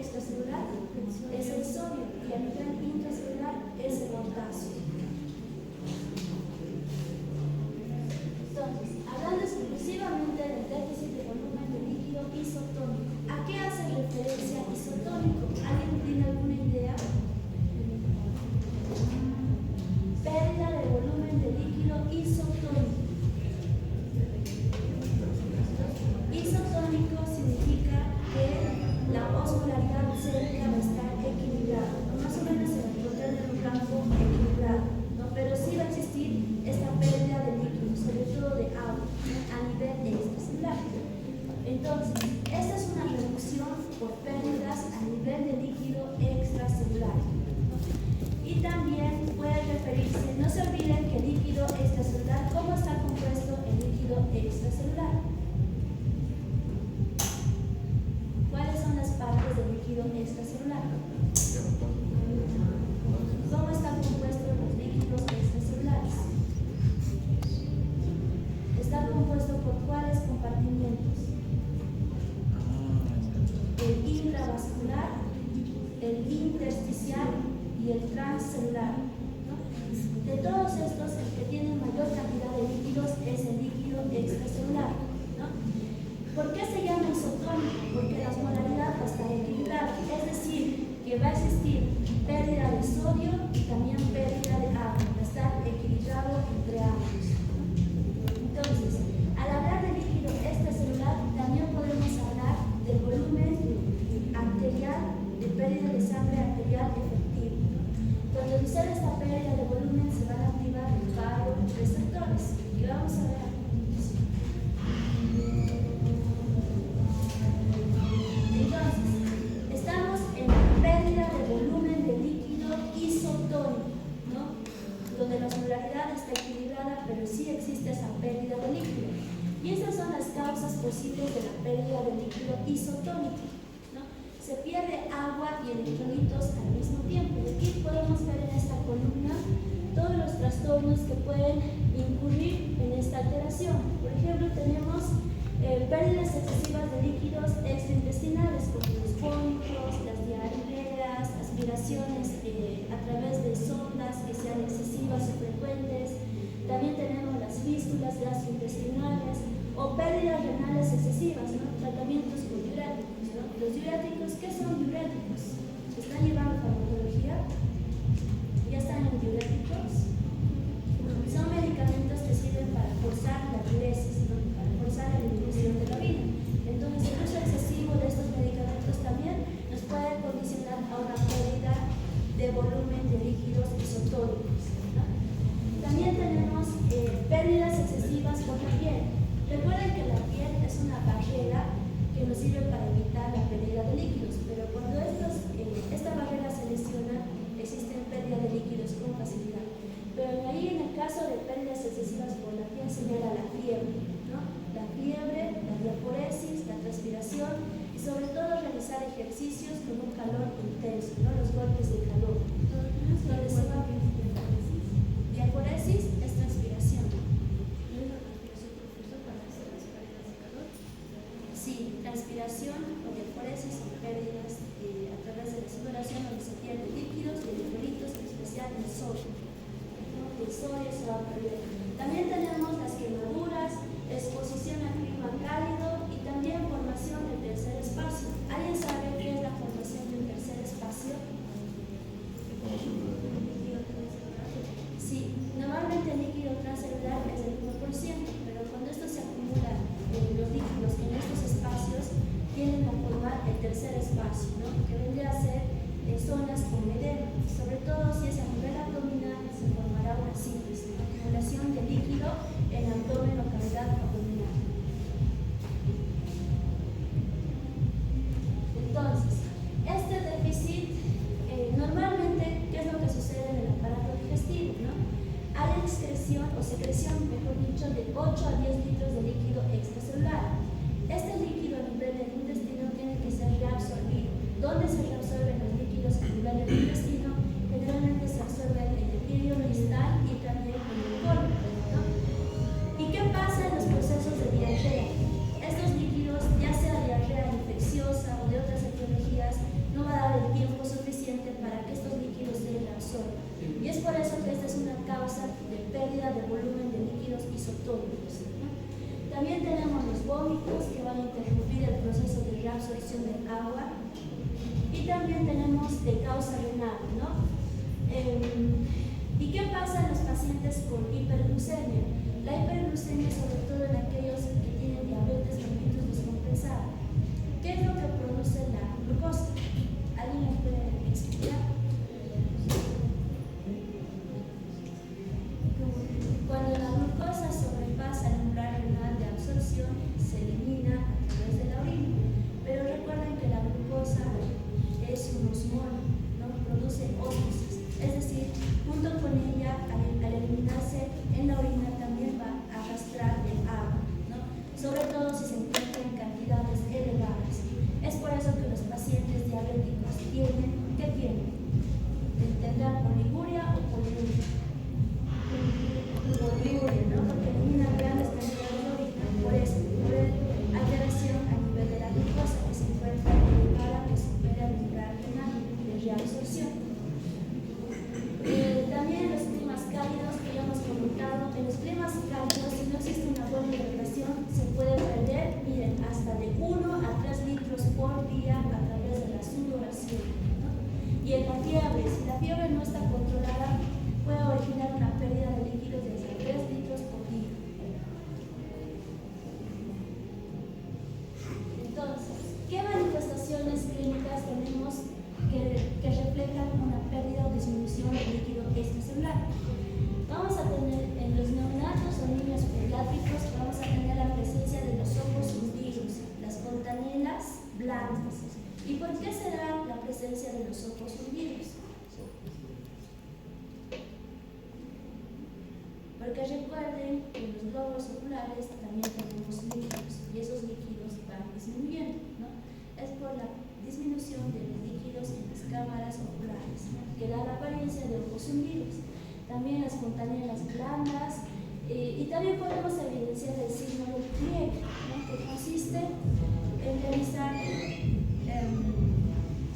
extracelular es el sodio y a nivel intracelular es el potasio. Entonces, hablando exclusivamente del déficit de volumen de líquido isotónico, ¿a qué hace referencia isotónico? ¿Alguien tiene alguna idea? Pérdida de volumen de líquido isotónico. Isotónico significa que la osmolaridad célular va a estar equilibrada, más o menos se va a encontrar en un campo equilibrado, ¿no? Pero sí va a existir esta pérdida de líquido, sobre todo de agua, a nivel extracelular. Entonces, esta es una reducción por pérdidas a nivel de líquido extracelular. Y también puede referirse, no se olviden que el líquido extracelular, ¿cómo está compuesto el líquido extracelular? ¿Cuáles son las partes del líquido extracelular? ¿Cómo están compuestos los líquidos extracelulares? Está compuesto por ¿cuáles compartimientos? El intravascular, el intersticial y el transcelular, ¿no? De todos estos, el que tiene mayor cantidad de líquidos es el líquido extracelular, ¿no? ¿Por qué se llama isotónico? Porque la osmolaridad va a estar equilibrada, es decir, que va a existir pérdida de sodio y también pérdida de agua, va a estar equilibrado entre ambos. Entonces, al hablar de líquido extracelular, también podemos hablar del volumen arterial, de pérdida de sangre arterial efectiva. Cuando sucede esta pérdida de volumen, se van a activar los vasoreceptores, y vamos a ver. Entonces, estamos en la pérdida de volumen de líquido isotónico, ¿no? Donde la osmolaridad está equilibrada, pero sí existe esa pérdida de líquido. Y esas son las causas posibles de la pérdida de líquido isotónico, ¿no? Se pierde agua y electrolitos al mismo tiempo. Y aquí podemos ver en esta columna todos los trastornos que pueden incurrir en esta alteración. Por ejemplo, tenemos pérdidas excesivas de líquidos extraintestinales, como los vómitos, las diarreas, aspiraciones a través de sondas que sean excesivas o frecuentes. También tenemos las fístulas gastrointestinales o pérdidas renales excesivas, ¿no? Tratamientos con diuréticos, ¿no? Los diuréticos, ¿qué son diuréticos? ¿Están llevando farmacología? ¿Ya están en diuréticos? Son medicamentos que sirven para forzar la diuresis, ¿no? Para forzar la eliminación de la orina. Entonces, el uso excesivo de estos medicamentos también nos puede condicionar a una pérdida de volumen de líquidos isotónicos, ¿no? También tenemos pérdidas excesivas por la piel. Recuerden que la piel es una barrera que nos sirve para evitar la pérdida de líquidos, pero cuando esta barrera se lesiona, existen pérdida de líquidos con facilidad. Pero ahí, en el caso de pérdidas excesivas por la piel, señala la fiebre, ¿no? La fiebre, la diaforesis, la transpiración y sobre todo realizar ejercicios con un calor intenso, ¿no? Los golpes de calor. Donde se va diaforesis es transpiración. Sí, transpiración o diaforesis son pérdidas a través de la sudoración donde se pierden líquidos y electrolitos, en especial el sodio. El sodio se va a perder. También tenemos las quemaduras, exposición al clima cálido y también formación del tercer espacio. ¿Alguien sabe qué es la formación del tercer espacio? Sí, normalmente el líquido transcelular es del 1%, pero cuando esto se acumula los líquidos en estos espacios, tienden a formar el tercer espacio, ¿no? Que vendría a ser zonas con edema, sobre todo si es a nivel abdominal, se formará una síntesis, acumulación de líquido en abdomen o cavidad abdominal. Entonces, este déficit, normalmente, ¿qué es lo que sucede en el aparato digestivo, no? Hay excreción o secreción, mejor dicho, de 8 a 10 litros de líquido extracelular. Este líquido a nivel del intestino tiene que ser reabsorbido. ¿Dónde se reabsorben los líquidos a nivel del intestino? Generalmente se absorben en el vidrio distal y también en el colon, ¿no? ¿Y qué pasa en los procesos agua. Y también tenemos de causa renal, ¿no? ¿Y qué pasa en los pacientes con hiperglucemia? La hiperglucemia, sobre todo en aquellos que tienen diabetes mellitus descompensada. ¿Qué es lo que produce la glucosa? ¿Alguien me puede explicar? Cuando la glucosa sobrepasa el umbral renal de absorción, se elimina a través de la orina. Pero recuerden que la glucosa es un osmol, ¿no? Produce ósmosis. Es decir, junto con ella, al eliminarse en la orina, también va a arrastrar el agua, ¿no? Sobre todo si se encuentra en cantidades elevadas. Es por eso que los pacientes diabéticos tendrán oliguria o poliuria. Poliuria, ¿no? Porque eliminan grandes cantidades de orina, por eso, por alteración a nivel de la glucosa que se encuentra elevada, que supera el umbral renal de reabsorción. También en los climas cálidos, que ya hemos comentado, en los climas cálidos, si no existe una buena hidratación, se puede perder, miren, hasta de 1 a 3 litros por día a través de la sudoración, ¿no? Y en la fiebre, si la fiebre no está controlada, puede originar una pérdida de líquidos de hasta 3 litros por día. Entonces, ¿qué manifestaciones clínicas tenemos que reflejan una pérdida o disminución del líquido extracelular? Vamos a tener en los neonatos o niños pediátricos, vamos a tener la presencia de los ojos hundidos, las fontanelas blancas. ¿Y por qué se da la presencia de los ojos hundidos? Porque recuerden que en los globos oculares también tenemos líquidos y esos líquidos van disminuyendo, ¿no? Es por la disminución de los líquidos en las cámaras oculares, ¿no? Que da la apariencia de ojos hundidos. También las fontanelas blandas, y también podemos evidenciar el signo del pliegue, ¿no? Que consiste en realizar,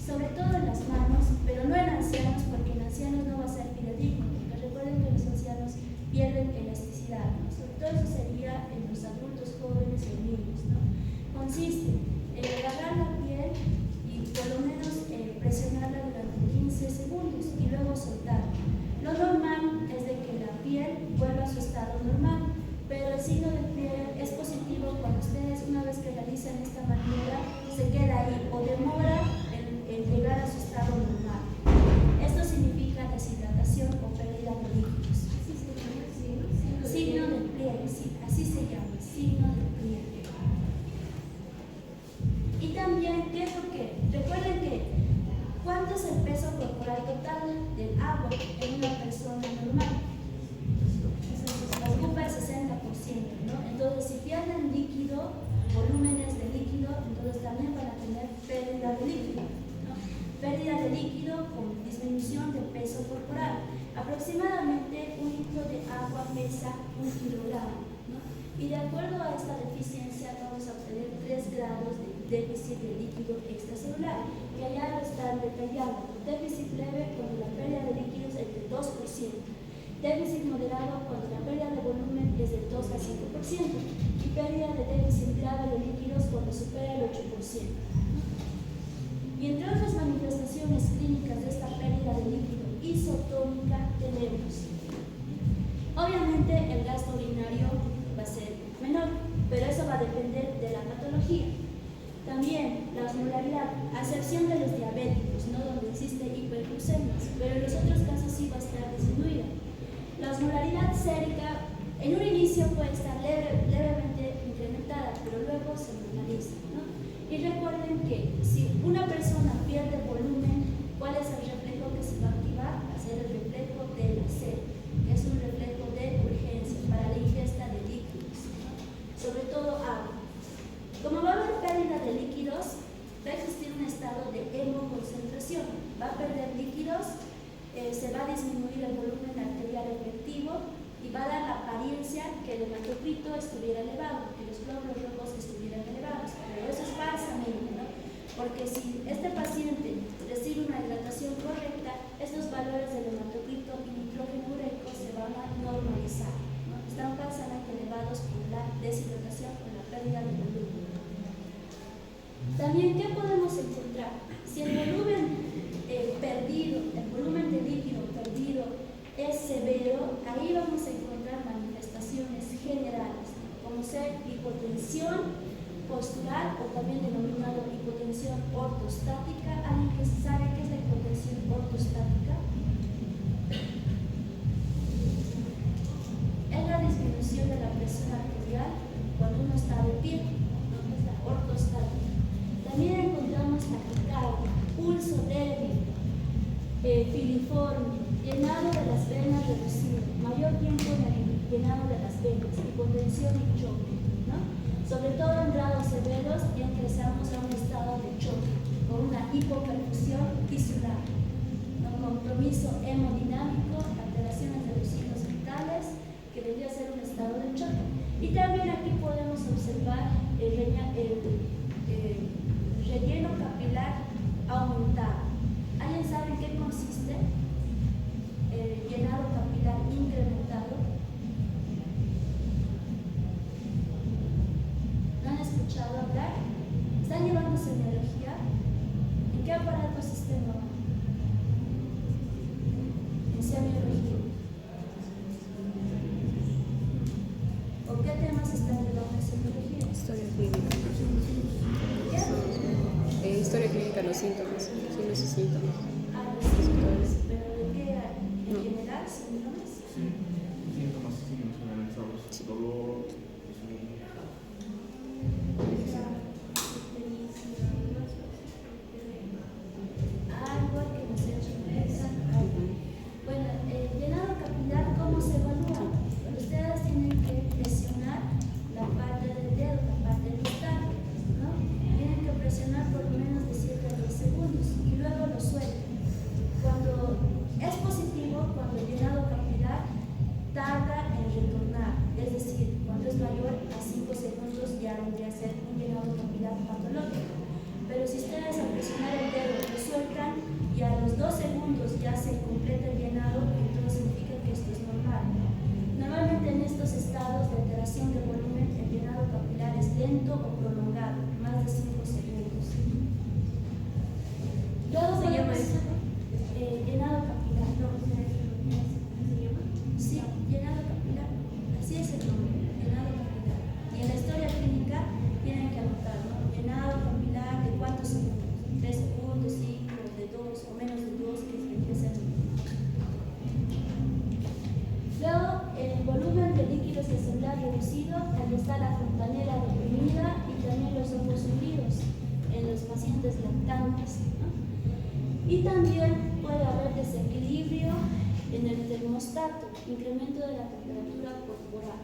sobre todo en las manos, pero no en ancianos, porque en ancianos no va a ser fidedigno, porque recuerden que los ancianos pierden elasticidad, ¿no? Sobre todo eso sería en los adultos jóvenes o niños, ¿no? Consiste en agarrar la piel y por lo menos presionarla durante 15 segundos y luego soltarla. Lo normal es de que la piel vuelva a su estado normal, pero el signo del pliegue es positivo cuando ustedes, una vez que realizan esta maniobra, se queda ahí o demora en llegar a su estado normal. Esto significa deshidratación o pérdida de líquidos. Signo del pliegue, sí, así se llama, signo del pliegue. Y también, ¿qué es lo que? Recuerden que, ¿cuánto es el peso corporal total del agua en una persona normal? Ocupa el 60%, ¿no? Entonces, si pierden líquido, volúmenes de líquido, entonces también van a tener pérdida de líquido, ¿no? Pérdida de líquido con disminución de peso corporal. Aproximadamente 1 litro de agua pesa 1 kilogramo, ¿no? Y de acuerdo a esta deficiencia vamos a obtener 3 grados de déficit de líquido extracelular, que allá lo están detallando. Déficit leve cuando la pérdida de líquidos es del 2%. Déficit moderado cuando la pérdida de volumen es del 2 al 5%. Y pérdida de déficit grave de líquidos cuando supera el 8%. Y entre otras manifestaciones clínicas de esta pérdida de líquido isotónica tenemos, obviamente el gasto urinario va a ser menor, pero eso va a depender de la patología. También la osmolaridad, a excepción de los diabéticos, ¿no? Donde existe hiperglucemia, pero en los otros casos sí va a estar disminuida. La osmolaridad sérica en un inicio puede estar levemente incrementada, pero luego se normaliza, ¿no? Y recuerden que si una persona pierde volumen, ¿cuál es el reflejo que se va a activar? Va a ser el reflejo de la sed, que es un reflejo de urgencia para la ingesta de líquidos, ¿no? Sobre todo agua. Como va a haber pérdida de líquidos, va a existir un estado de hemoconcentración. Va a perder líquidos, se va a disminuir el volumen arterial efectivo y va a dar la apariencia que el hematocrito estuviera elevado, que los glóbulos rojos estuvieran elevados. Pero eso es falsamente, ¿no? Porque si este paciente recibe una hidratación correcta, estos valores del hematocrito y nitrógeno ureico se van a normalizar, ¿no? Están falsamente elevados por la deshidratación o la pérdida de volumen. También, ¿qué podemos encontrar? Si el volumen el volumen de líquido perdido es severo, ahí vamos a encontrar manifestaciones generales, como ser hipotensión postural o también denominado hipotensión ortostática. ¿Alguien que sabe qué es la hipotensión ortostática? Es la disminución de la presión arterial cuando uno está de pie, ¿no? Es la ortostática. También encontramos taquicardia, pulso débil, filiforme, llenado de las venas reducido, mayor tiempo en el llenado de las venas, hipotensión y choque, ¿no? Sobre todo en grados severos ya ingresamos a un estado de choque, con una hipoperfusión tisular, ¿no? Compromiso hemodinámico, alteraciones de los signos vitales, que debería ser un estado de choque. Y también aquí podemos observar el relleno capilar aumentado. ¿Alguien sabe en qué consiste el llenado capilar incrementado? ¿No han escuchado hablar? ¿Están llevando semiología? ¿En qué aparato sistema van? En semiología. ¿O qué temas están llevando en semiología? Historia clínica. ¿Qué? Historia clínica, los síntomas, signos y síntomas. Los síntomas, pero ¿de qué? ¿En general síntomas? Sí, síntomas generalizados, dolor, Algo que nos ha hecho pensar. Bueno, el llenado capilar, ¿cómo se evalúa? Ustedes tienen que presionar la parte del dedo, la parte distal, ¿no? Tienen que presionar por lo menos de 7 a 10 segundos y luego lo sueltan. Cuando es positivo, cuando el llenado capilar tarda en retornar, es decir, cuando es mayor a 5 segundos ya vendría a ser un llenado capilar patológico. Pero si ustedes al presionar el dedo lo sueltan y a los 2 segundos ya se completa el llenado, entonces significa que esto es normal. Normalmente en estos estados de alteración de volumen el llenado capilar es lento o prolongado, más de 5 segundos. Luego ¿Se llama eso? Llenado capilar. Sí, llenado capilar. Así es el nombre, llenado capilar. Y en la historia clínica tienen que anotar, ¿no? Llenado capilar de cuántos segundos, 3 segundos, 5, de 2 o menos de 2, que es el Luego, el volumen de líquido cerebral reducido, donde está la fontanela deprimida y también los ojos hundidos en los pacientes lactantes, ¿no? Y también puede haber desequilibrio en el termostato, incremento de la temperatura corporal.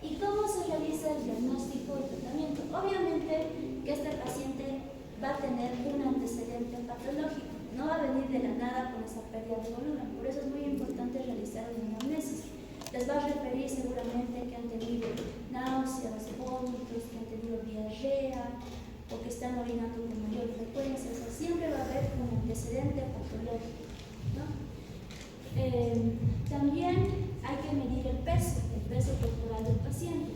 ¿Y cómo se realiza el diagnóstico y tratamiento? Obviamente que este paciente va a tener un antecedente patológico, no va a venir de la nada con esa pérdida de volumen, por eso es muy importante realizar una anamnesis. Les va a referir seguramente que han tenido náuseas, vómitos, que han tenido diarrea o que están orinando con mayor frecuencia, o sea, siempre va a haber un antecedente patológico, ¿no? También hay que medir el peso corporal del paciente.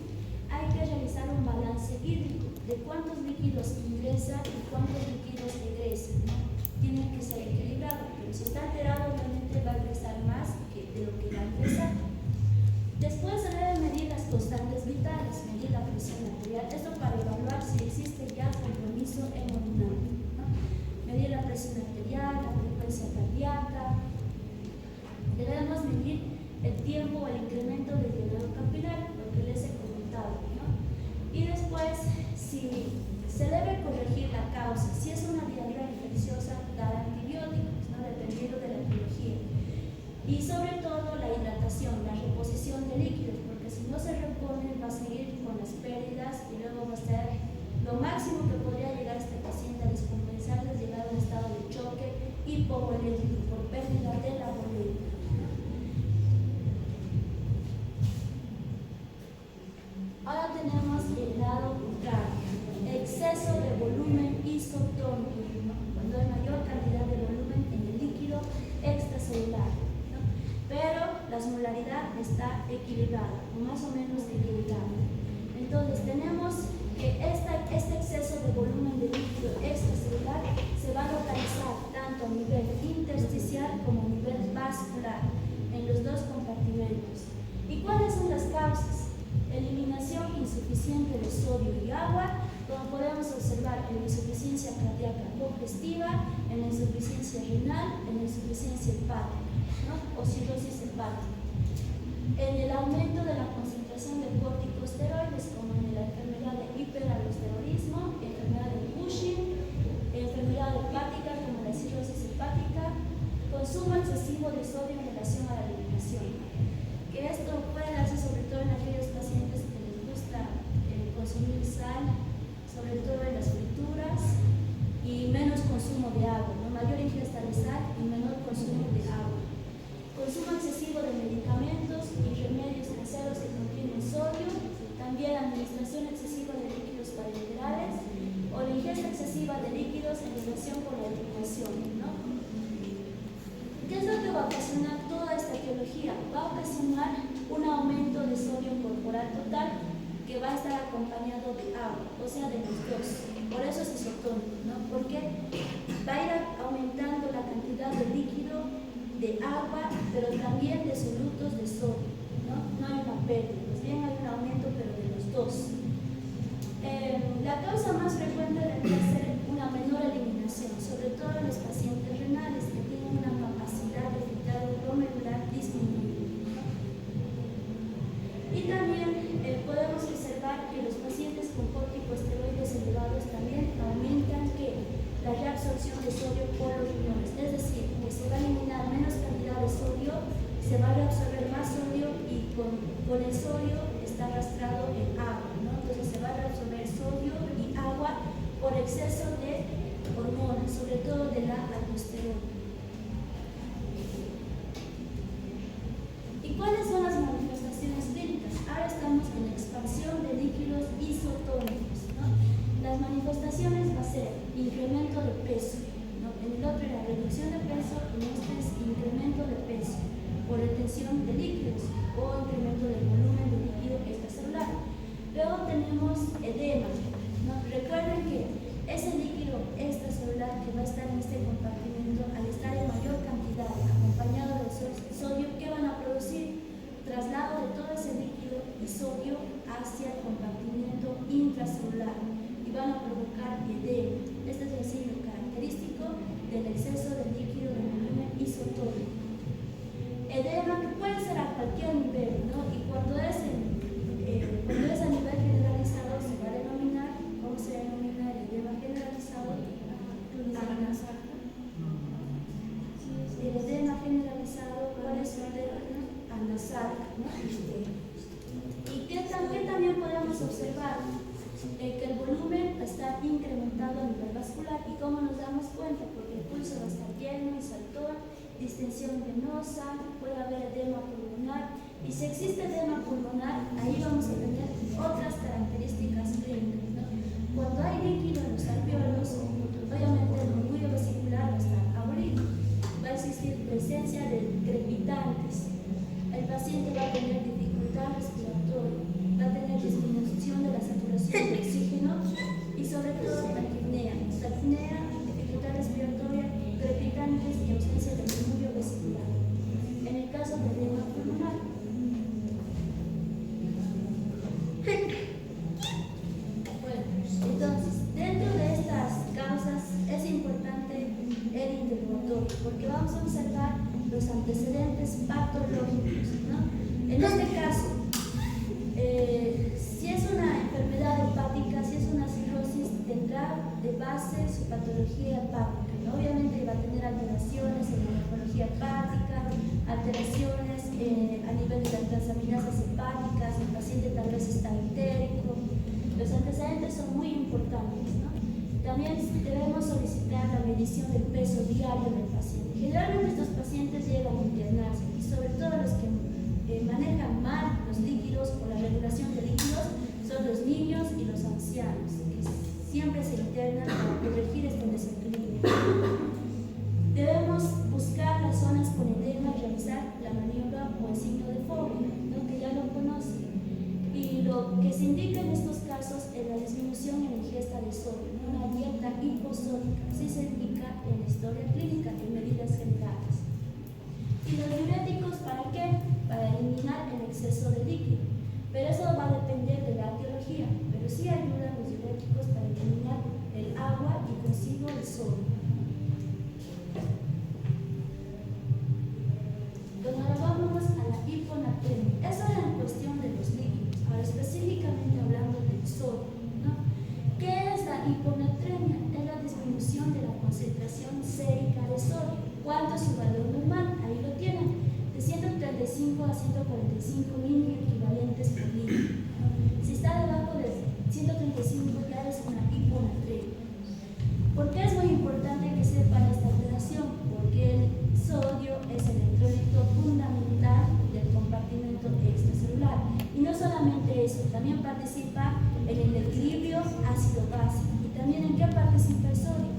Hay que realizar un balance hídrico de cuántos líquidos ingresa y cuántos líquidos egresan, ¿no? Tiene que ser equilibrado, pero si está alterado obviamente va a ingresar más de lo que va a ingresar. Después se deben medir las constantes vitales, medir la presión arterial, esto para evaluar si existe ya compromiso hemodinámico, ¿no? Medir la presión arterial, la frecuencia cardíaca. Debemos medir el tiempo o el incremento del llenado capilar, lo que les he comentado, ¿no? Y después, si se debe corregir la causa, si es una diarrea infecciosa, dar antibióticos, ¿no? Dependiendo de la etiología. Y sobre todo la hidratación, la reposición de líquidos, porque si no se repone va a seguir con las pérdidas y luego va a ser lo máximo que podría llegar este paciente a descompensar es llegar a un estado de choque hipovolémico por pérdida de la volémica. Ahora tenemos el lado contrario, exceso de volumen isotónico, ¿no? Cuando hay mayor cantidad de volumen en el líquido extracelular, ¿no? Pero la osmolaridad está equilibrada, o más o menos equilibrada. Entonces tenemos que esta podemos observar en la insuficiencia cardíaca congestiva, en la insuficiencia renal, en la insuficiencia hepática, ¿no? O cirrosis hepática. En el aumento de la concentración de corticosteroides, como en la enfermedad de hiperaldosteronismo, enfermedad de Cushing, enfermedad hepática como la cirrosis hepática, consumo excesivo de sodio en relación a la alimentación. Que esto puede darse sobre todo en aquellos pacientes que les gusta consumir sal, sobre todo en las frituras, y menos consumo de agua, ¿no? Mayor ingesta de sal y menor consumo de agua. Consumo excesivo de medicamentos y remedios caseros que contienen sodio, también administración excesiva de líquidos parenterales o la ingesta excesiva de líquidos en relación con la alimentación, ¿no? ¿Qué es lo que va a ocasionar toda esta etiología? Va a ocasionar un aumento de sodio corporal total que va a estar acompañado de agua, o sea, de los dos. Por eso es isotónico, ¿no? Porque va a ir aumentando la cantidad de líquido, de agua, pero también de solutos de sodio, ¿no? No hay una pérdida, más bien hay un aumento, pero de los dos. La causa más frecuente debería ser una menor eliminación, sobre todo en los pacientes renales que tienen una capacidad de filtrado glomerular disminuida. Y también podemos observar que los pacientes con corticosteroides elevados también aumentan la reabsorción de sodio por los riñones, es decir, que se va a eliminar menos cantidad de sodio, se va a reabsorber más sodio y con el sodio está arrastrado el agua, ¿no? Entonces se va a reabsorber sodio y agua por exceso de hormonas, sobre todo de la aldosterona. ¿Y cuáles son las manifestaciones clínicas? Ahora estamos en la expansión de líquidos isotónicos, ¿no? Las manifestaciones va a ser incremento de peso, ¿no? En el otro era reducción de peso, en este es incremento de peso por retención de líquidos o incremento del volumen de líquido extracelular. Luego tenemos edema, ¿no? Recuerden que ese líquido extracelular que va a estar en este compartimento, al estar en mayor cantidad acompañado del sodio, ¿qué van a producir? Traslado de todo ese líquido y sodio hacia el compartimento intracelular y van a provocar edema. Este es el signo característico del exceso de líquido de volumen isotónico. Edema que puede ser a cualquier nivel, ¿no? Y cuando es a nivel generalizado se va a denominar, ¿cómo se denomina el edema generalizado? El edema generalizado, ¿cuál es el edema? Anasálico, ¿no? ¿Y qué también podemos observar? Que el volumen está incrementado a nivel vascular. ¿Y cómo nos damos cuenta? Porque el pulso va a estar lleno y saltón, distensión venosa, puede haber edema pulmonar. Y si existe edema pulmonar, ahí vamos a tener otras características clínicas, ¿no? Cuando hay líquido en los alvéolos, obviamente el orgullo vesicular va a estar abolido. Va a existir presencia de crepitantes. El paciente va a tener dificultad respiratoria, va a tener disminución de la saturación de oxígeno y sobre todo taquipnea, dificultad respiratoria, crepitantes y ausencia de murmullo vesicular. En el caso del edema pulmonar. Bueno, entonces, dentro de estas causas es importante el interrogatorio, porque vamos a observar los antecedentes patológicos, ¿no? En este caso, si es una enfermedad hepática, si es una cirrosis, tendrá de base su patología hepática, ¿no? Obviamente va a tener alteraciones en la morfología hepática, alteraciones a nivel de las transaminasas hepáticas, el paciente tal vez está entérico. Los antecedentes son muy importantes, ¿no? También debemos solicitar la medición del peso diario del paciente. Generalmente estos pacientes llegan a internarse y sobre todo los que manejan mal los líquidos o la regulación de líquidos son los niños y los ancianos, que siempre se internan para corregir este desequilibrio. Debemos buscar las zonas con edema y realizar la maniobra o el signo de fobia, ¿no? Que ya lo conocen. Y lo que se indica en estos casos es la disminución en la ingesta de sodio, ¿no? Una dieta hiposódica, así se indica en la historia clínica en medidas generales. ¿Y los diuréticos para qué? Para eliminar el exceso de líquido. Pero eso va a depender de la etiología, pero sí ayudan los diuréticos para eliminar hiponatremia? Es la disminución de la concentración sérica de sodio. ¿Cuánto es su valor normal? Ahí lo tienen, de 135 a 145 mini equivalentes por litro. Si está debajo de 135 ya es una hiponatremia. ¿Por qué es muy importante que sepan esta alteración? Porque el sodio es el electrolito fundamental del compartimento extracelular. Y no solamente eso, también participa en el equilibrio ácido-base. ¿Y también en qué participa el sodio?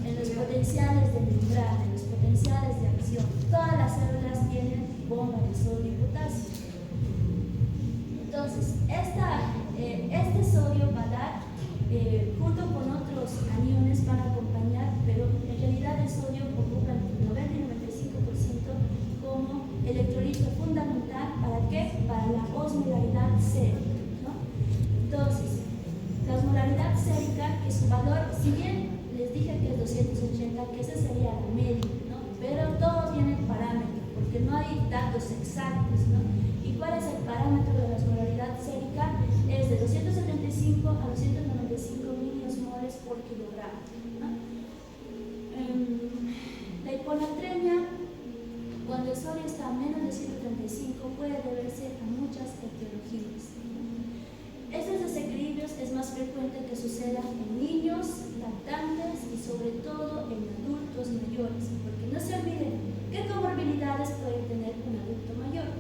En los potenciales de membrana, en los potenciales de acción. Todas las células tienen bomba de sodio y potasio. Entonces, este sodio va a dar, junto con otros aniones, van a acompañar, pero en realidad el sodio ocupa el 90 y 95% como electrolito fundamental. ¿Para qué? Para la osmolaridad sérica, ¿no? Entonces, la osmolaridad sérica, que su valor, si bien les dije que es 280, que ese sería la media, ¿no? Pero todo tiene parámetros, porque no hay datos exactos, ¿no? ¿Y cuál es el parámetro de la osmolaridad sérica? Es de 275 a 295 miliosmoles por kilogramo, ¿no? La hiponatremia, cuando el sodio está a menos de 135, puede deberse a muchas etiologías. Estos desequilibrios es más frecuente que sucedan en niños, lactantes y sobre todo en adultos mayores, porque no se olviden qué comorbilidades puede tener un adulto mayor.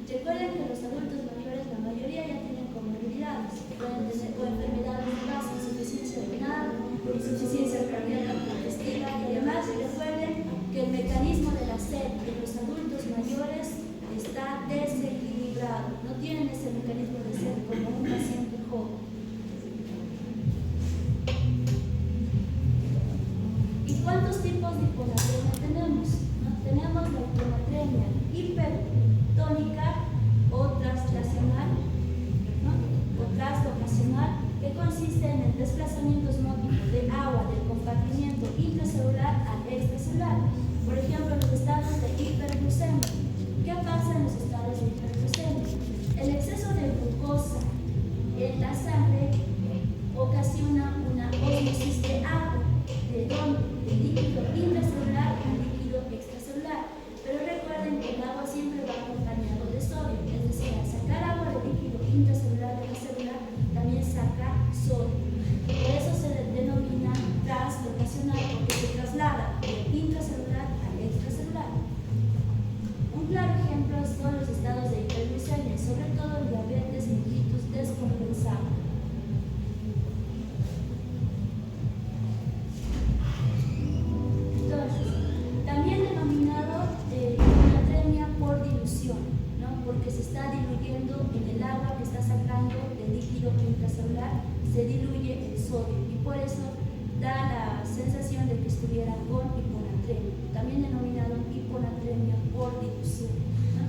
Recuerden que los adultos mayores, la mayoría ya tienen comorbilidades, pueden tener enfermedades de base, insuficiencia renal, insuficiencia cardíaca congestiva y demás. Y recuerden que el mecanismo de la sed de los adultos mayores está desequilibrado, no tienen ese mecanismo de sed como un paciente joven. ¿Y cuántos tipos de hiponatremia tenemos? ¿No? Tenemos la hiponatremia hipertónica o translacional, ¿no? O translocacional, que consiste en el desplazamiento osmótico de agua del compartimiento intracelular al extracelular. Por ejemplo, los estados de hiperglucemia. ¿Qué pasa en los estados de hiperglucemia? El exceso de glucosa en la sangre ocasiona una ósmosis de agua, de líquido intracelular a líquido extracelular. Pero recuerden que el agua siempre va acompañado de sodio, es decir, al sacar agua del líquido intracelular de la célula, también saca sodio. Por eso se denomina translocacional, porque se traslada del intracelular al extracelular. Un claro ejemplo son los estados de hiperglucemia, sobre todo el diabetes mellitus descompensado. Entonces, también denominado hiponatremia por dilución, ¿no? Porque se está diluyendo en el agua que está sacando del líquido intracelular, se diluye el sodio y por eso da la sensación de que estuviera con hiponatremia, también denominado hiponatremia por dilución, ¿no?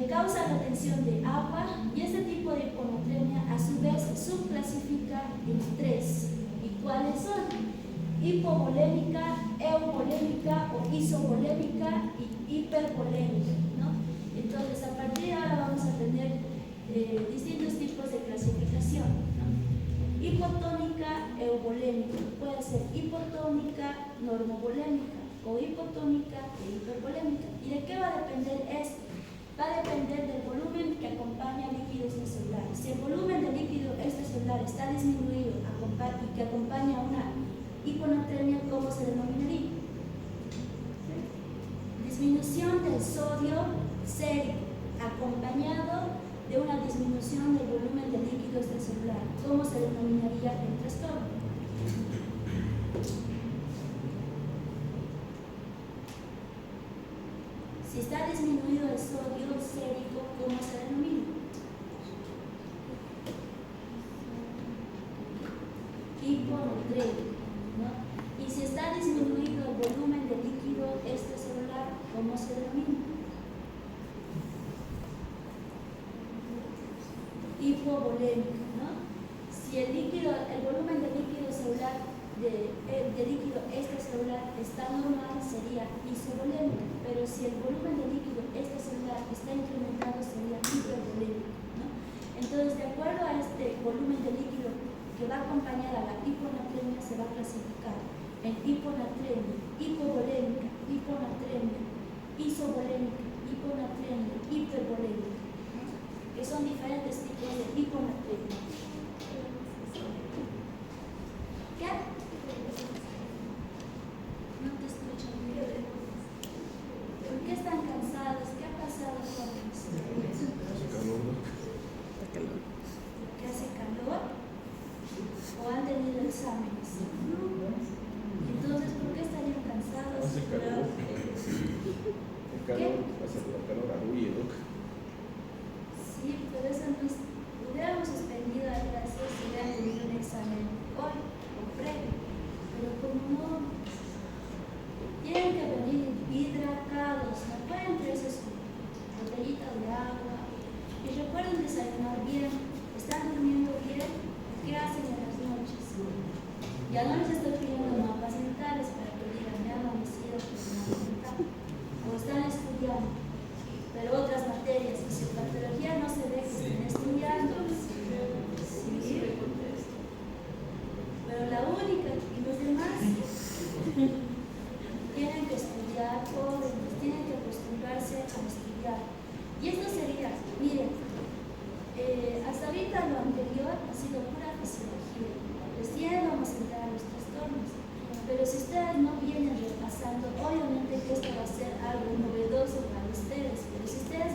Causa retención de agua y este tipo de hiponatremia a su vez subclasifica en tres. ¿Y cuáles son? Hipovolémica, euvolémica o isovolémica y hipervolémica, ¿no? Entonces, a partir de ahora vamos a tener distintos tipos de clasificación, ¿no? Hipotónica, euvolémica, puede ser hipotónica, normovolémica o hipotónica e hipervolémica. ¿Y de qué va a depender esto? Va a depender del volumen que acompaña al líquido extracelular. Si el volumen del líquido extracelular está disminuido y que acompaña a una hiponatremia, ¿cómo se denominaría? Disminución del sodio sérico acompañado de una disminución del volumen del líquido extracelular. ¿Cómo se denominaría el trastorno? Si está disminuido el sodio sérico, ¿cómo se denomina? Hiponatremia, ¿no? Y si está disminuido el volumen del líquido extracelular, ¿cómo se denomina? Hipovolémica, ¿no? Si el volumen del líquido celular, del líquido extracelular está normal, sería isovolémica, pero si el volumen del líquido extracelular está incrementado, sería hipervolémica, ¿no? Entonces, que va acompañada a la hiponatremia se va a clasificar en hiponatremia, hipovolémica, hiponatremia, isovolémica, hiponatremia, hipervolémica, ¿no? Que son diferentes tipos de hiponatremia. ¿Qué? No te escucho bien. ¿Por qué están cansados? ¿Qué ha pasado, jóvenes? ¿Que hace calor? ¿O han tenido exámenes? Entonces, ¿por qué estarían cansados? Hace calor. El calor, hace la calor arrulla, ¿no? Sí, pero eso no es. Hubiéramos suspendido a clases si hubieran tenido un examen hoy o previo, pero como no, tienen que venir hidratados, no pueden traerse su botellita de agua y recuerden desayunar bien, están durmiendo bien, ¿qué hacen en las noches? Ya no les estoy pidiendo mapas mentales para que digan, me han amanecido con una mapa mental, o están estudiando, pero otras materias, fisiopatología no se ve que estén estudiando, sí, pero la única y los demás tienen que estudiar, jóvenes, tienen que acostumbrarse a estudiar. Y esto sería, miren, hasta ahorita lo anterior ha sido pura fisiología. Recién vamos a entrar a los trastornos. Pero si ustedes no vienen repasando, obviamente que esto va a ser algo novedoso para ustedes. Pero si ustedes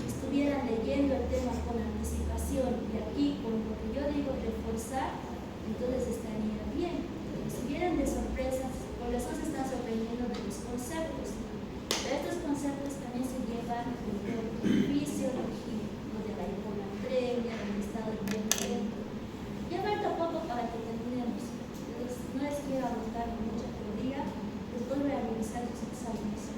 estuvieran leyendo el tema con anticipación y aquí con lo que yo digo reforzar, entonces estaría bien. Pero si vienen de sorpresa, por eso se están sorprendiendo de los conceptos. Pero estos conceptos también se llevan de fisiología, ¿no? De la hiponatremia, del estado de hiponatremia. Ya falta poco para que terminemos. Entonces, no les quiero agotar mucha teoría, después voy a revisar sus exámenes.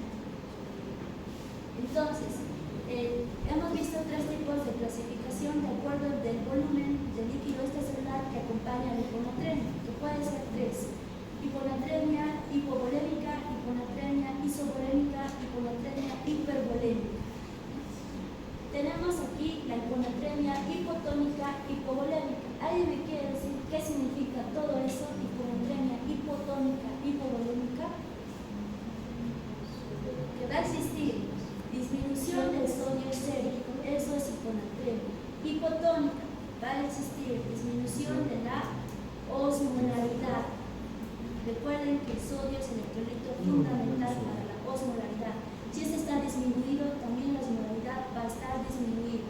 Entonces, hemos visto tres tipos de clasificación de acuerdo del volumen del líquido extracelular que acompaña a la hiponatremia, que puede ser tres: hiponatremia hipovolémica, hiponatremia isovolémica, hiponatremia hipervolémica. Tenemos aquí la hiponatremia hipotónica hipovolémica. ¿Alguien me quiere decir qué significa todo eso? Hiponatremia hipotónica hipovolémica. Que va a existir disminución del sodio sérico, eso es hiponatremia. Hipotónica, va a existir disminución de la osmolaridad. Recuerden que el sodio es el electrolito fundamental para la osmolaridad. Si este está disminuido, también la osmolaridad va a estar disminuida.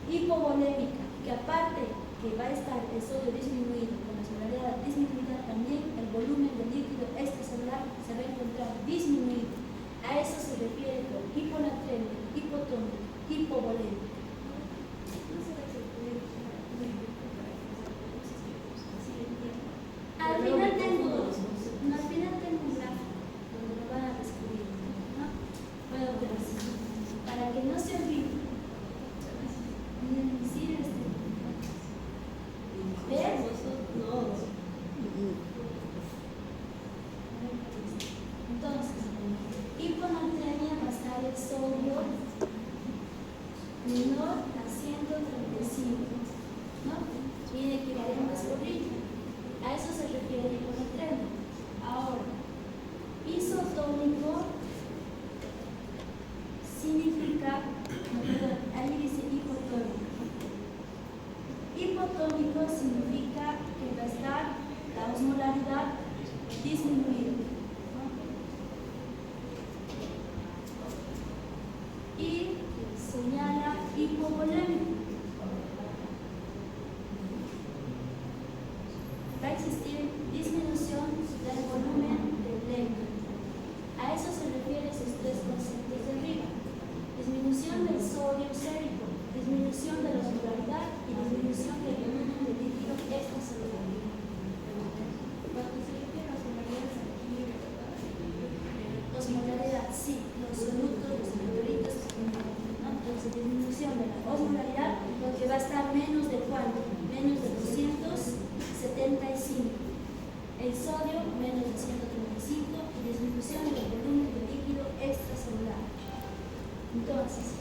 Hipovolémica, que aparte que va a estar el sodio disminuido con la osmolaridad disminuida, también el volumen del líquido extracelular se va a encontrar disminuido. A eso se refiere con hiponatremia, hipotónica, hipovolémica. Al final tengo un gráfico donde lo van a descubrir, ¿no? Puedo ver así, para que no se olvide. Sí, ¿ves? Entonces, hiponatremia va a estar el sodio menor a 135, ¿no? Y equivalente a sodio. A eso se refiere hiponatremia. Ahora, isotónico significa, ahí dice hipotónico. Hipotónico significa que va a estar la osmolaridad disminuida, ¿no? Y señala hipovolémico. Va a existir disminución del volumen del líquido. A eso se refieren esos tres conceptos de arriba. Disminución del sodio sérico, disminución de la osmolaridad y disminución del volumen del líquido extracelular. Cuando se refiere a osmolaridad, osmolaridad, sí, los solutos, los electrolitos, ¿no? Entonces, disminución de la osmolaridad, que va a estar menos de cuánto, menos de 275. El sodio menos de 135 y disminución del volumen del líquido extracelular. Entonces,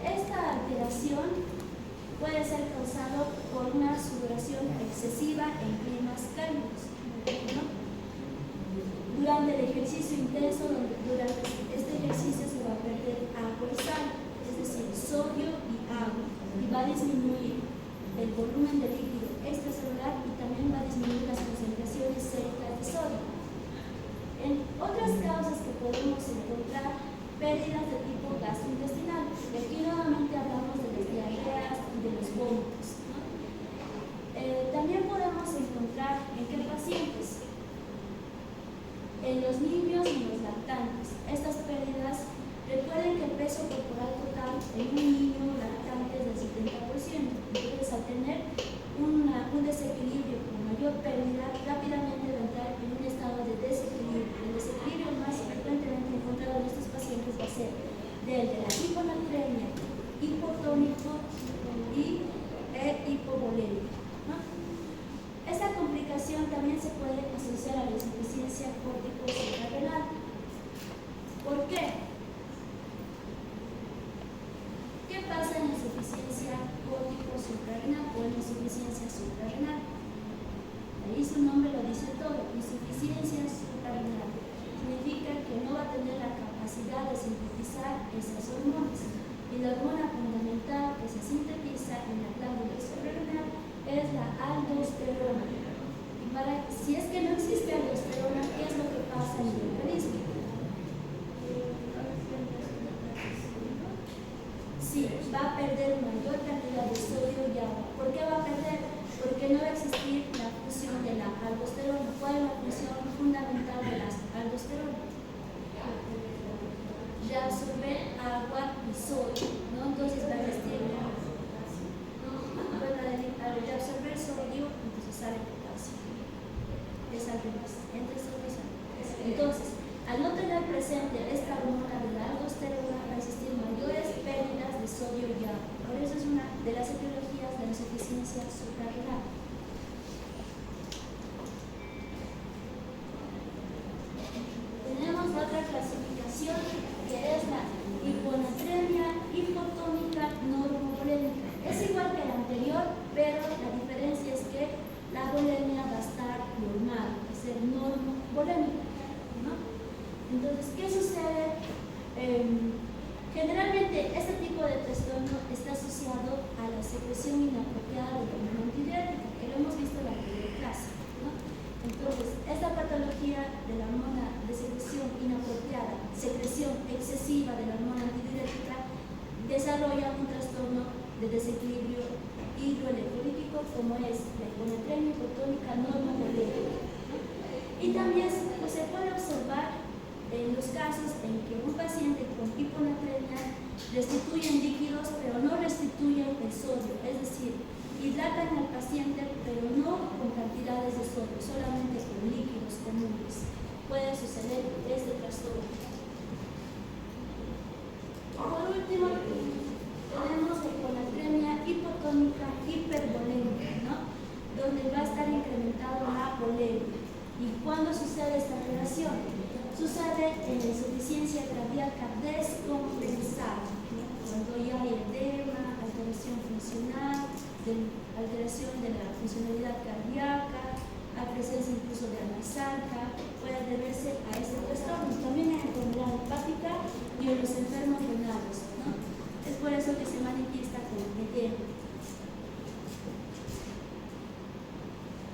esta alteración puede ser causado por una sudoración excesiva en climas cálidos, ¿no? Durante el ejercicio intenso, durante este ejercicio se va a perder agua y sal, es decir, sodio y agua, y va a disminuir el volumen de líquido extracelular y también va a disminuir las concentraciones séricas de sodio. En otras causas que podemos encontrar, pérdidas de tipo gastrointestinal, y aquí nuevamente hablamos de las diarreas y de los vómitos, ¿no? También podemos encontrar en qué pacientes, en los niños y los lactantes. Estas pérdidas, recuerden que el peso corporal total en un niño lactante es del 70%. Entonces, al tener un desequilibrio con mayor pérdida, rápidamente va a entrar en un estado de desequilibrio. El desequilibrio más frecuentemente encontrado en estos pacientes va a ser del de la hiponatremia, hipotónico y hipovolémico, ¿no? Esta complicación también se puede asociar a la insuficiencia córtico-suprarrenal. ¿Por qué? ¿Qué pasa en la insuficiencia córtico-suprarrenal o en la insuficiencia suprarrenal? Ahí su nombre lo dice todo, insuficiencia suprarrenal. Significa que no va a tener la capacidad de sintetizar esas hormonas. Y la hormona fundamental que se sintetiza en la glándula suprarrenal es la aldosterona. Y si es que no existe aldosterona, ¿qué es lo que pasa en el organismo? Sí, va a perder mayor cantidad de sodio y agua. ¿Por qué va a perder? Porque no va a existir la función de la aldosterona. ¿Cuál es la función fundamental de la aldosterona? De absorber agua y sodio, ¿no? Entonces va a existir de absorber sodio, entonces sale potasio. Es al revés, entre sodio y sodio. Entonces, al no tener presente esta hormona de la aldosterona, va a existir mayores pérdidas de sodio y agua. Por eso es una de las etiologías de la insuficiencia suprarrenal. Tenemos otra clasificación que es la hiponatremia hipotónica normovolémica. Es igual que la anterior, pero la diferencia es que la volemia va a estar normal, va a ser normovolémica, ¿no? Entonces, ¿qué sucede? Generalmente este tipo de trastorno está asociado a la secreción inapropiada de la hormona antidiurética, que lo hemos visto en la anterior clase, ¿no? Entonces, esta patología de la hormona de secreción inapropiada, secreción excesiva de la hormona antidiurética, desarrolla un trastorno de desequilibrio hidroelectrolítico como es la hiponatremia hipotónica normovolémica, ¿no? Y también se puede observar en los casos en que un paciente con hiponatremia restituyen líquidos pero no restituyen el sodio, es decir, hidratan al paciente pero no con cantidades de sodio, solamente con líquidos comunes. Puede suceder este trastorno. Por último, tenemos la hiponatremia hipotónica hipervolémica, ¿no? Donde va a estar incrementada la volemia. ¿Y cuándo sucede esta relación? Sucede en la insuficiencia cardíaca descompensada, ¿no? Cuando ya hay edema, alteración funcional, alteración de la funcionalidad cardíaca, la presencia incluso de anasalca, puede deberse a este trastorno. También en la enfermedad hepática y en los enfermos renales, ¿no? Es por eso que se manifiesta con edema.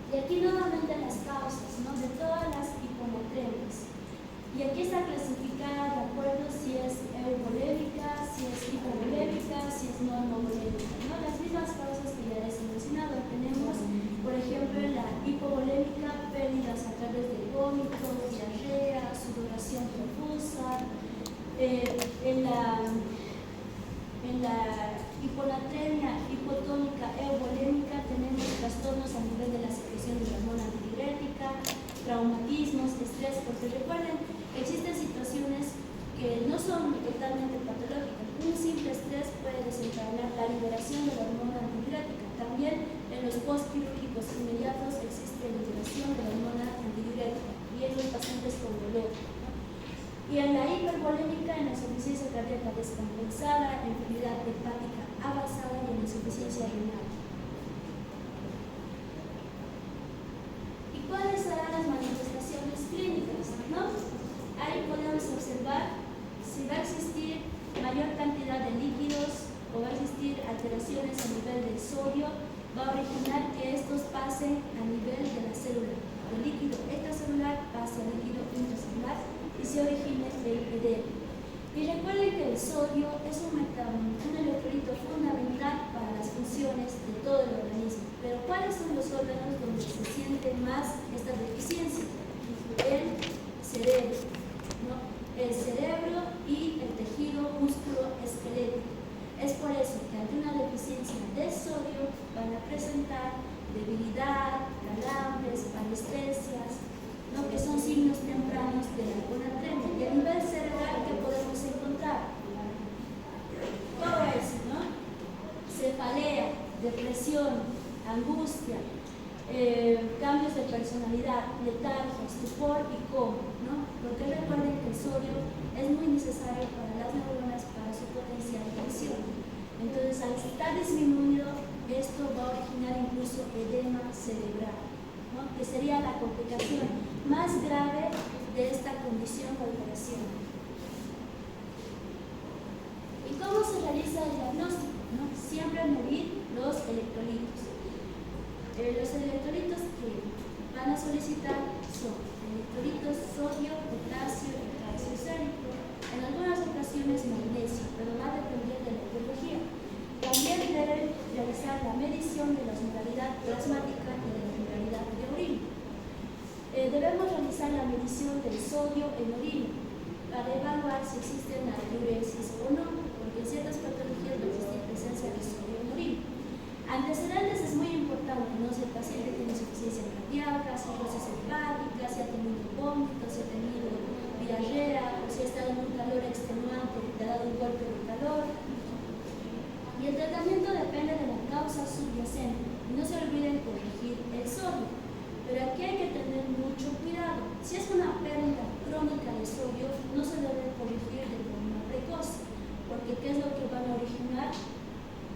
Y aquí nuevamente las causas, ¿no? De todas las hiponatremias. Y aquí está clasificada de acuerdo si es euvolémica, si es hipovolémica, si es normovolémica, ¿no? Las mismas causas que ya les he mencionado. Tenemos, por ejemplo, en la hipovolémica, pérdidas a través de vómitos, diarrea, sudoración profusa. En la hiponatremia hipotónica euvolémica tenemos trastornos a nivel de la secreción de la hormona antidiurética, traumatismos, estrés, porque recuerden que existen situaciones que no son totalmente patológicas. Un simple estrés puede desencadenar la liberación de la hormona antidiurética. También en los postquirúrgicos inmediatos existe liberación de la hormona antidiurética y en los pacientes con dolor, ¿no? Y en la hipervolémica, en la insuficiencia cardíaca descompensada, enfermedad hepática avanzada y en la insuficiencia renal alteraciones a nivel del sodio va a originar que estos pasen a nivel de la célula, del líquido extracelular pase al líquido intracelular y se origine el edema. Y recuerden que el sodio es un electrolito fundamental para las funciones de todo el organismo. Pero ¿cuáles son los órganos donde se siente más esta deficiencia? El cerebro, ¿no? El cerebro y el tejido músculo esquelético. Es por eso que ante una deficiencia de sodio van a presentar debilidad, calambres, parestesias, ¿no? Que son signos tempranos de la hiponatremia. Y a nivel cerebral, ¿qué podemos encontrar? Todo eso, ¿no? Cefalea, depresión, angustia, cambios de personalidad, letargia, estupor y coma, ¿no? Porque recuerden que el sodio es muy necesario para las neuronas para su potencial de visión. Entonces, al estar disminuido, esto va a originar incluso edema cerebral, ¿no? Que sería la complicación más grave de esta condición o alteración. ¿Y cómo se realiza el diagnóstico? ¿No? Siempre medir los electrolitos. Los electrolitos que van a solicitar son electrolitos sodio, potasio y calcio sérico, en algunas ocasiones magnesio, pero va a depender de la etiología. También deben realizar la medición de la osmolaridad plasmática y de la osmolaridad de orina. Debemos realizar la medición del sodio en orina para evaluar si existe una diuresis o no, porque en ciertas patologías va a existir presencia de sodio en orina. Antecedentes es muy importante, ¿no? Si el paciente tiene insuficiencia cardíaca, cirrosis hepática, si ha tenido vómitos, si ha tenido diarrea, o si ha estado en un calor extenuante, le ha dado un golpe de calor. Y el tratamiento depende de la causa subyacente. Y no se olviden corregir el sodio. Pero aquí hay que tener mucho cuidado. Si es una pérdida crónica de sodio, no se debe corregir de forma precoz, porque ¿qué es lo que van a originar?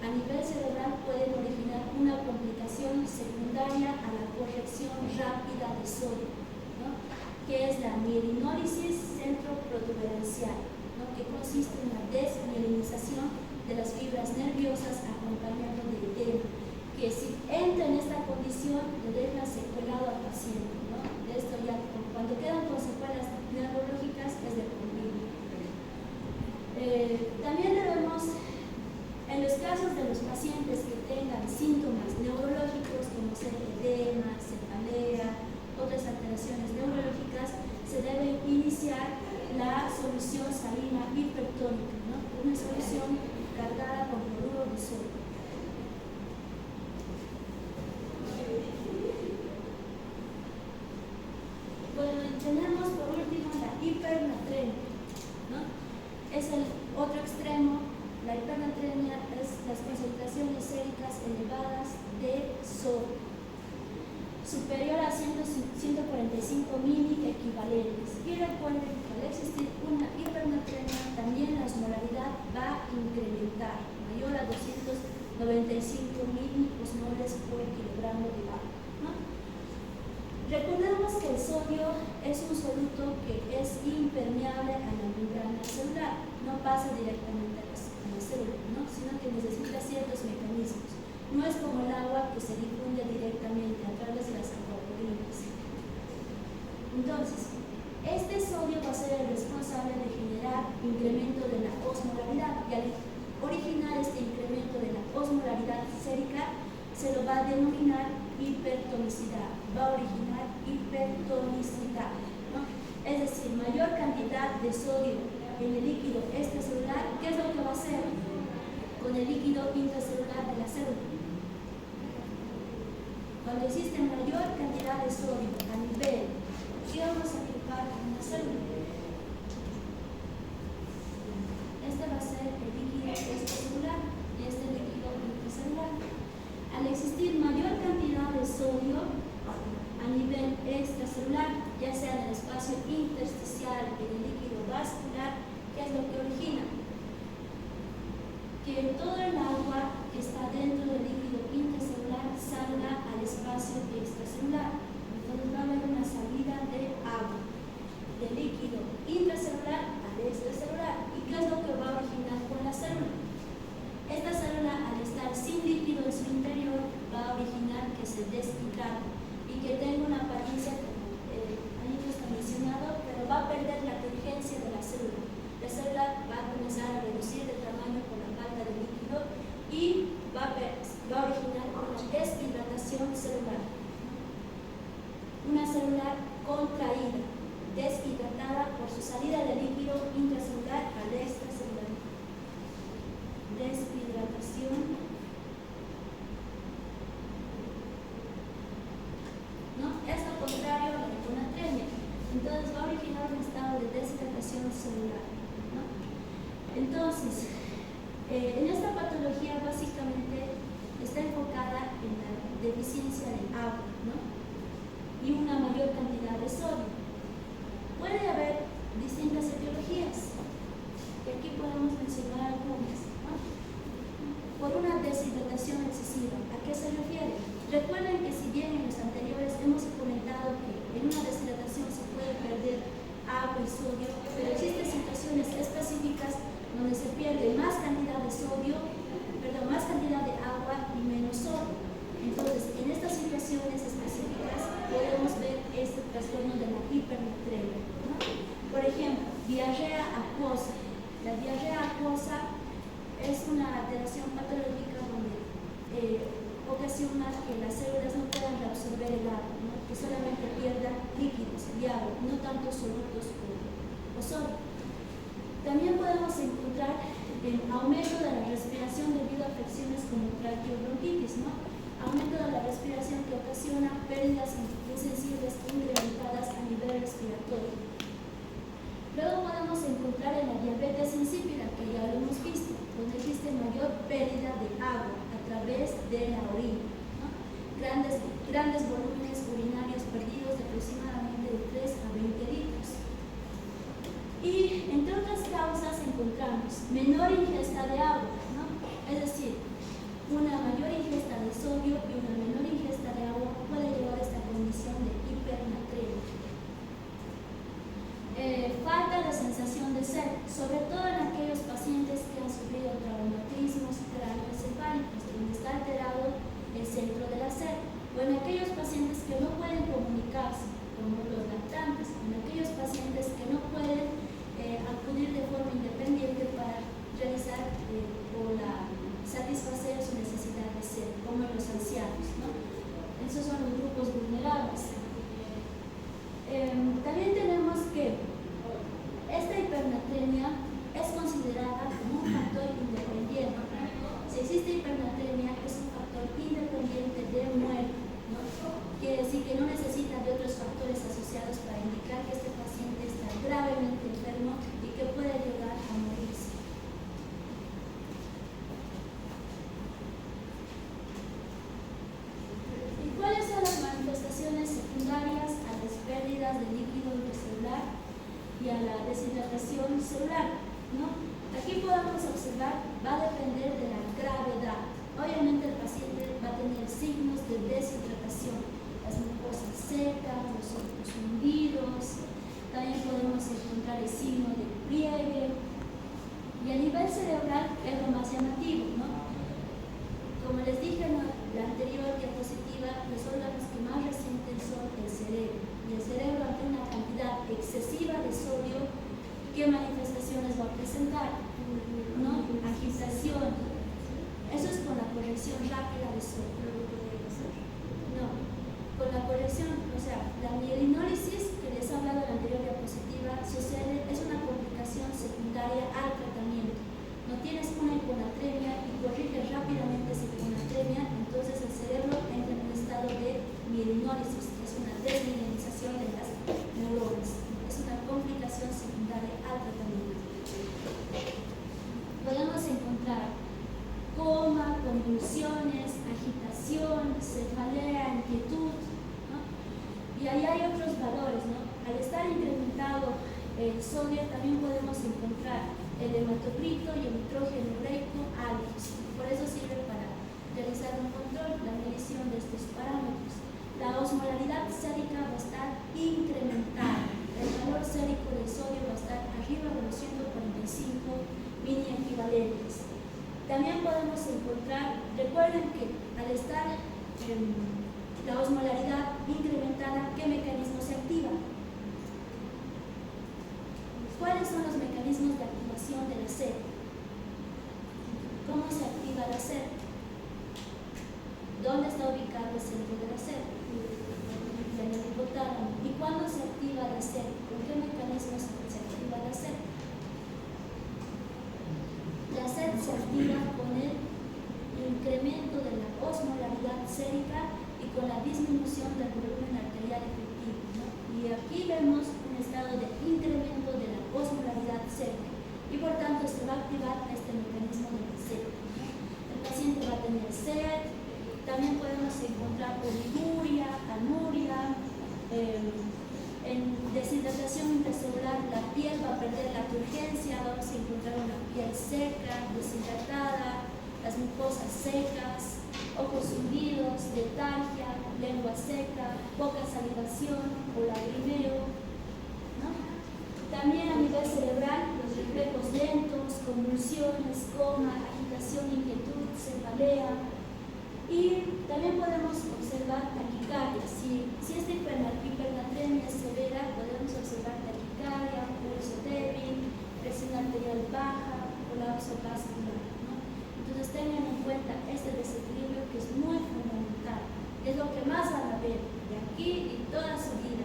A nivel cerebral pueden originar una complicación secundaria a la corrección rápida de sodio, ¿no? Que es la mielinólisis centroprotuberancial, ¿no? Que consiste en la desmielinización de las fibras nerviosas acompañado de edema, que si entra en esta condición le deja secuelado al paciente, ¿no? De esto ya, cuando quedan con secuelas neurológicas, es de por vida. También debemos, en los casos de los pacientes que tengan síntomas neurológicos como ser edema, cefalea, otras alteraciones neurológicas, se debe iniciar la solución salina hipertónica, ¿no? Una solución cargada con cloruro de sodio. Bueno, tenemos por último la hipernatremia, ¿no? Es el otro extremo. La hipernatremia es las concentraciones séricas elevadas de sodio, superior a 145 mini equivalentes. Y recuerden que al existir una hipernatremia, también la osmolaridad va a incrementar, mayor a 295 mini osmoles por kilogramo de agua, ¿no? Recordemos que el sodio es un soluto que es impermeable a la membrana celular, no pasa directamente a la célula, ¿no? Sino que necesita ciertos mecanismos. No es como el agua que se difunde directamente a través de las acuaporintas. Entonces, este sodio va a ser el responsable de generar incremento de la osmolaridad, y al originar este incremento de la osmolaridad sérica se lo va a denominar hipertonicidad, va a originar hipertonicidad, ¿no? Es decir, mayor cantidad de sodio en el líquido extracelular. ¿Qué es lo que va a hacer con el líquido intracelular de la célula? Cuando existe mayor cantidad de sodio a nivel, ¿qué vamos a aplicar en la célula? Este va a ser el líquido extracelular y este líquido intracelular. Al existir mayor cantidad de sodio a nivel extracelular, ya sea en el espacio intersticial y en el líquido vascular, ¿qué es lo que origina? Que todo el agua que está dentro del líquido intracelular salga al espacio extracelular. Entonces va a haber una salida de agua del líquido intracelular al extracelular. ¿Y qué es lo que va a originar con la célula? Esta célula, al estar celular contraída, deshidratada por su salida de líquido intracelular al extracelular. Deshidratación. ¿No? Es lo contrario a la hiponatremia. Entonces va a originar un estado de deshidratación celular, ¿no? Entonces, en esta patología básicamente está enfocada en la deficiencia de agua, ¿no? Y una mayor cantidad de sodio. Puede haber distintas etiologías, que aquí podemos mencionar algunas, ¿no? Por una deshidratación excesiva. ¿A qué se refiere? Recuerden que si bien en los anteriores hemos comentado que en una deshidratación se puede perder agua y sodio, pero existen situaciones específicas donde se pierde más cantidad de más cantidad de agua y menos sodio. Entonces, en estas situaciones específicas podemos ver este trastorno de la hipernatremia, ¿no? Por ejemplo, diarrea acuosa. La diarrea acuosa es una alteración patológica donde ocasiona que las células no puedan reabsorber el agua, ¿no? Que solamente pierdan líquidos y agua, no tanto solutos o sodio. También podemos encontrar el aumento de la respiración debido a afecciones como traqueobronquitis, ¿no? Aumento de la respiración que ocasiona pérdidas insensibles incrementadas a nivel respiratorio. Luego podemos encontrar en la diabetes insípida, que ya lo hemos visto, donde existe mayor pérdida de agua a través de la orina, ¿no? Grandes volúmenes urinarios perdidos de aproximadamente de 3 a 20 litros. Y entre otras causas encontramos menor ingesta de agua, ¿no? Es decir, una mayor ingesta de sodio y una menor ingesta de agua puede llevar a esta condición de hipernatremia. Falta de sensación de sed, sobre todo en aquellos pacientes que han sufrido traumatismos craneoencefálicos, donde está alterado el centro de la sed, o en aquellos pacientes que no pueden comunicarse, como los lactantes, en aquellos pacientes que no pueden acudir de forma independiente para realizar satisfacer su necesidad de sed, como los ancianos, ¿no? Esos son los grupos vulnerables. También tenemos que esta hipernatremia es considerada como un factor independiente. Si existe hipernatremia, es un factor independiente de muerte, ¿no? Quiere decir que no necesita de otros factores asociados para indicar que este paciente está gravemente enfermo y que puede llegar a morirse. ¿Y cuáles son las manifestaciones secundarias a las pérdidas de líquido intracelular y a la deshidratación celular, ¿no? Aquí podemos observar, va a depender de la gravedad. Obviamente el paciente va a tener signos de deshidratación, las mucosas secas, los ojos hundidos, también podemos encontrar el signo de pliegue, y a nivel cerebral es lo más llamativo, ¿no? Como les dije en la anterior diapositiva, los órganos que más resienten son el cerebro, y el cerebro ante una cantidad excesiva de sodio, ¿qué manifestaciones va a presentar? ¿No? Agitación. Eso es con la corrección rápida de sodio. No, con la corrección, o sea, la mielinólisis que les he hablado en la anterior diapositiva sucede, es una complicación secundaria al tratamiento. No tienes una hiponatremia y corriges rápidamente esa hiponatremia, entonces el cerebro entra en un estado de mielinólisis, que es una desmielinización de las neuronas. Es una complicación secundaria al tratamiento. Podemos encontrar coma, convulsiones, agitación, cefalea, inquietud, ¿no? Y ahí hay otros valores, ¿no? Al estar incrementado el sodio, también podemos encontrar el hematocrito y el nitrógeno ureico altos. Por eso sirve para realizar un control, la medición de estos parámetros. La osmolaridad sérica va a estar incrementada. El valor sérico del sodio va a estar arriba de los 145 mini equivalentes. También podemos encontrar, recuerden que al estar la osmolaridad incrementada, ¿qué mecanismo se activa? ¿Cuáles son los mecanismos de activación de la sed? ¿Cómo se activa la sed? ¿Dónde está ubicado el centro de la sed? En el hipotálamo. hipotálamo. ¿Y cuándo se activa la SED? ¿Con qué mecanismos se activa la SED? La SED se activa con el incremento de la osmolaridad sérica y con la disminución del volumen arterial efectivo, ¿no? Y aquí vemos un estado de incremento de la osmolaridad sérica y por tanto se va a activar este mecanismo de la SED, ¿no? El paciente va a tener sed, también podemos encontrar oliguria, anuria, en deshidratación intracelular la piel va a perder la turgencia, vamos a encontrar una piel seca, deshidratada, las mucosas secas, ojos hundidos, letargia, lengua seca, poca salivación o lagrimeo, ¿no? También a nivel cerebral, los reflejos lentos, convulsiones, coma, agitación, inquietud, cefalea. Y también podemos observar taquicardia. Si esta hipernatremia es severa, podemos observar taquicardia, pulso débil, presión arterial baja, colapso vascular, ¿no? Entonces tengan en cuenta este desequilibrio que es muy fundamental. Es lo que más van a ver de aquí y toda su vida.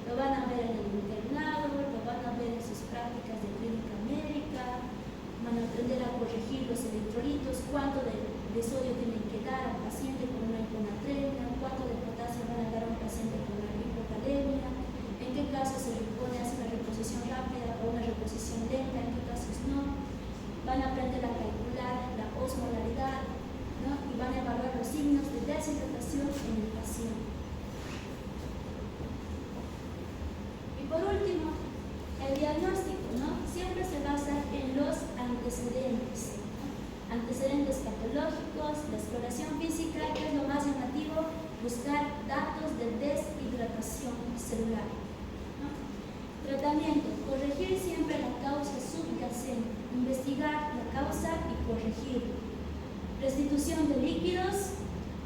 Lo van a ver en el internado, lo van a ver en sus prácticas de clínica médica, van a aprender a corregir los electrolitos, cuánto de sodio tienen que dar al paciente con una hiponatremia, cuánto de potasio van a dar a un paciente con una hipocalemia, en qué casos se repone, hace una reposición rápida o una reposición lenta, en qué casos no. Van a aprender a calcular la osmolaridad, ¿no? Y van a evaluar los signos de deshidratación en el paciente. Y por último, el diagnóstico, ¿no? Siempre se basa en los antecedentes. Antecedentes patológicos, la exploración física, que es lo más llamativo, buscar datos de deshidratación celular, ¿no? Tratamiento, corregir siempre la causa subyacente, investigar la causa y corregirla. Restitución de líquidos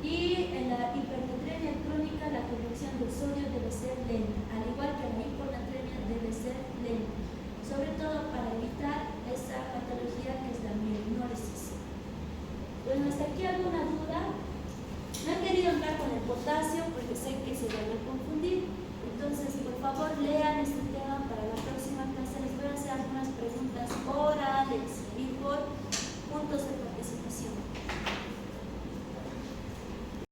y en la hipernatremia crónica la corrección del sodio debe ser lenta, al igual que en la hiponatremia